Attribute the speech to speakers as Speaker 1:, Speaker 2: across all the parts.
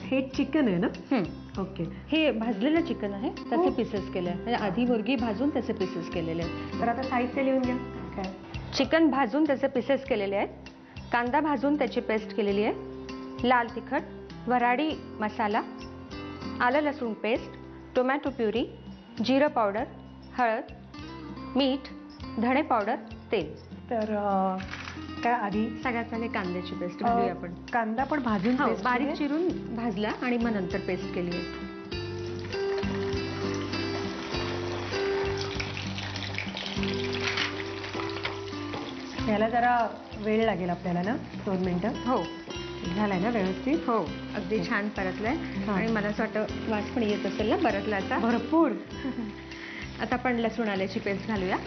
Speaker 1: हे चिकन आहे ना? ओके.
Speaker 2: हे भाजलेलं चिकन आहे, त्याचे पीसेस केले आहे. म्हणजे आधी मुर्गी भाजून त्याचे पीसेस केलेले आहेत.
Speaker 1: तर आता साहित्य लिहून घ्या. काय?
Speaker 2: चिकन भाजून त्याचे पीसेस केलेले आहेत, कांदा भाजून त्याची पेस्ट केलेली आहे, लाल तिखट, वऱ्हाडी मसाला, आलं लसूण पेस्ट, टोमॅटो प्युरी, जिरं पावडर, हळद, मीठ, धणे पावडर, तेल.
Speaker 1: तर काय आधी
Speaker 2: सगळ्यात पहिले कांद्याची पेस्ट घालूया आपण.
Speaker 1: कांदा पण भाजून paste
Speaker 2: बारीक
Speaker 1: केली?
Speaker 2: चिरून भाजला आणि मग नंतर पेस्ट केली आहे.
Speaker 1: याला जरा वेळ लागेल आपल्याला ना, 2 मिनिटं.
Speaker 2: हो
Speaker 1: झालाय ना व्यवस्थित?
Speaker 2: हो, अगदी छान परतलंय. आणि मला असं वाटतं वास पण येत असेल ना परतल्याचा
Speaker 1: भरपूर.
Speaker 2: आता आपण लसूण आल्याची पेस्ट घालूया.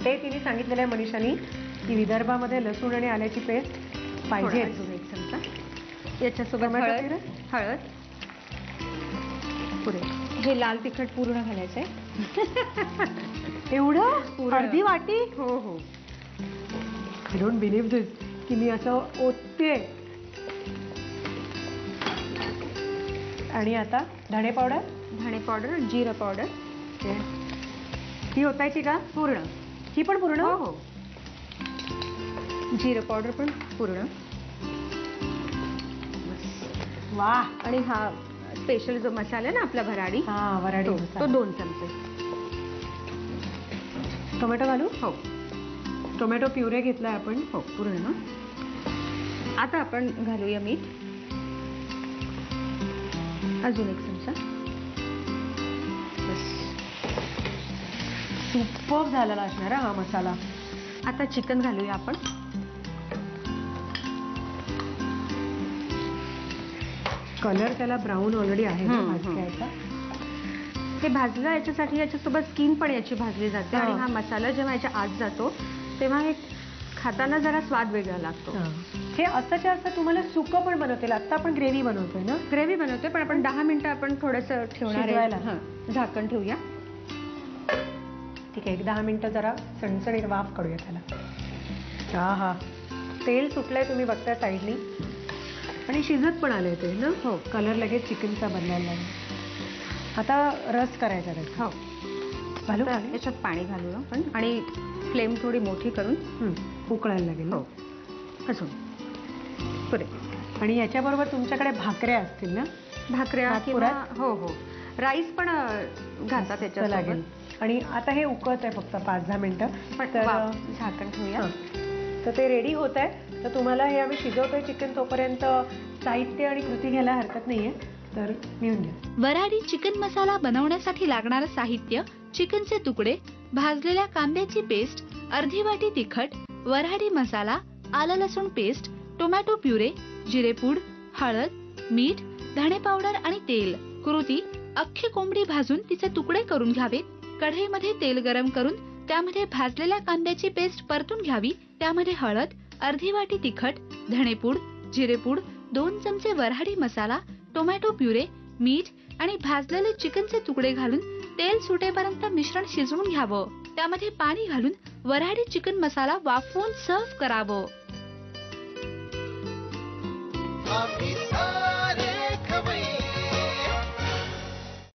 Speaker 1: ते तिने सांगितलेलं आहे मनीषानी की विदर्भामध्ये लसूण आणि आल्याची पेस्ट पाहिजे.
Speaker 2: अजून 1 चमचा. याच्यासोबत हळद पुरे. हे लाल तिखट पूर्ण घालायचंय.
Speaker 1: एवढं? अर्धी वाटी?
Speaker 2: हो हो.
Speaker 1: आय डोंट बिलीव्ह दिस की मी असं ओतते. आणि आता धणे पावडर,
Speaker 2: जिरं पावडर.
Speaker 1: ही ओतायची का
Speaker 2: पूर्ण.
Speaker 1: ही पण पूर्ण?
Speaker 2: हो हो. जिरं पावडर पण पूर्ण.
Speaker 1: वा.
Speaker 2: आणि हा स्पेशल जो मसाला आहे ना आपला वऱ्हाडी,
Speaker 1: वऱ्हाडी
Speaker 2: तो 2 चमचे.
Speaker 1: टोमॅटो घालू?
Speaker 2: हो.
Speaker 1: टोमॅटो प्युरे घेतलाय आपण.
Speaker 2: हो पूर्ण. आता आपण घालूया मीठ. अजून 1 चमचा.
Speaker 1: सुपर्ब झालेला असणार हा मसाला.
Speaker 2: आता चिकन घालूया आपण.
Speaker 1: कलर त्याला ब्राऊन ऑलरेडी आहे ना भाजण्याचा.
Speaker 2: हे भाजलं याच्यासाठी याच्यासोबत स्किन पण याची भाजली जाते. आणि हा मसाला जेव्हा याच्या आत जातो तेव्हा हे खाताना जरा स्वाद वेगळा लागतो.
Speaker 1: हे असंच्या असं तुम्हाला सुकं पण बनवता येईल. आता आपण ग्रेव्ही बनवतोय ना?
Speaker 2: ग्रेव्ही बनवतोय, पण आपण 10 मिनिटं आपण थोडंसं ठेवणार आहे. झाकण ठेवूया.
Speaker 1: ठीक आहे. 10 मिनिटं जरा सणसणीत वाफ काढूया त्याला. हा तेल सुटलंय तुम्ही बघताय साईडनी. आणि शिजत पण आलंय ते ना? हो. कलर लगेच चिकनचा बदलायला लागला. आता रस करायचा त्याचा.
Speaker 2: हो.
Speaker 1: घालू?
Speaker 2: याच्यात पाणी घालू आपण आणि फ्लेम थोडी मोठी करून
Speaker 1: उकळायला लागेल.
Speaker 2: हो. अजून पुरे.
Speaker 1: आणि याच्याबरोबर तुमच्याकडे भाकऱ्या असतील ना?
Speaker 2: भाकऱ्या किंवा हो हो राईस पण घालतात त्याच्यात
Speaker 1: लागेल. आणि आता हे उकळत आहे फक्त 5-10 मिनिटं.
Speaker 2: तर झाकण ठेवूया.
Speaker 1: तर ते रेडी होत आहे. तर तुम्हाला हे आम्ही शिजवतोय चिकन तोपर्यंत साहित्य आणि कृती घ्यायला हरकत नाहीये. तर लिहून घ्या.
Speaker 3: वऱ्हाडी चिकन मसाला बनवण्यासाठी लागणारं साहित्य: चिकनचे तुकडे, भाजलेल्या कांद्याची पेस्ट, अर्धी वाटी तिखट, वऱ्हाडी मसाला, आलं लसूण पेस्ट, टोमॅटो प्युरे, जिरेपूड, हळद, मीठ, धणे पावडर आणि तेल. कृती: अख्खी कोंबडी भाजून तिचे तुकडे करून घ्यावे. कढईमध्ये तेल गरम करून त्यामध्ये भाजलेल्या कांद्याची पेस्ट परतून घ्यावी. त्यामध्ये हळद, अर्धी वाटी तिखट, धणेपूड, जिरेपूड, 2 चमचे वऱ्हाडी मसाला, टोमॅटो प्युरे, मीठ आणि भाजलेले चिकनचे तुकडे घालून तेल सुटेपर्यंत मिश्रण शिजवून घ्यावं. त्यामध्ये पाणी घालून वऱ्हाडी चिकन मसाला वाफवून सर्व्ह करावं.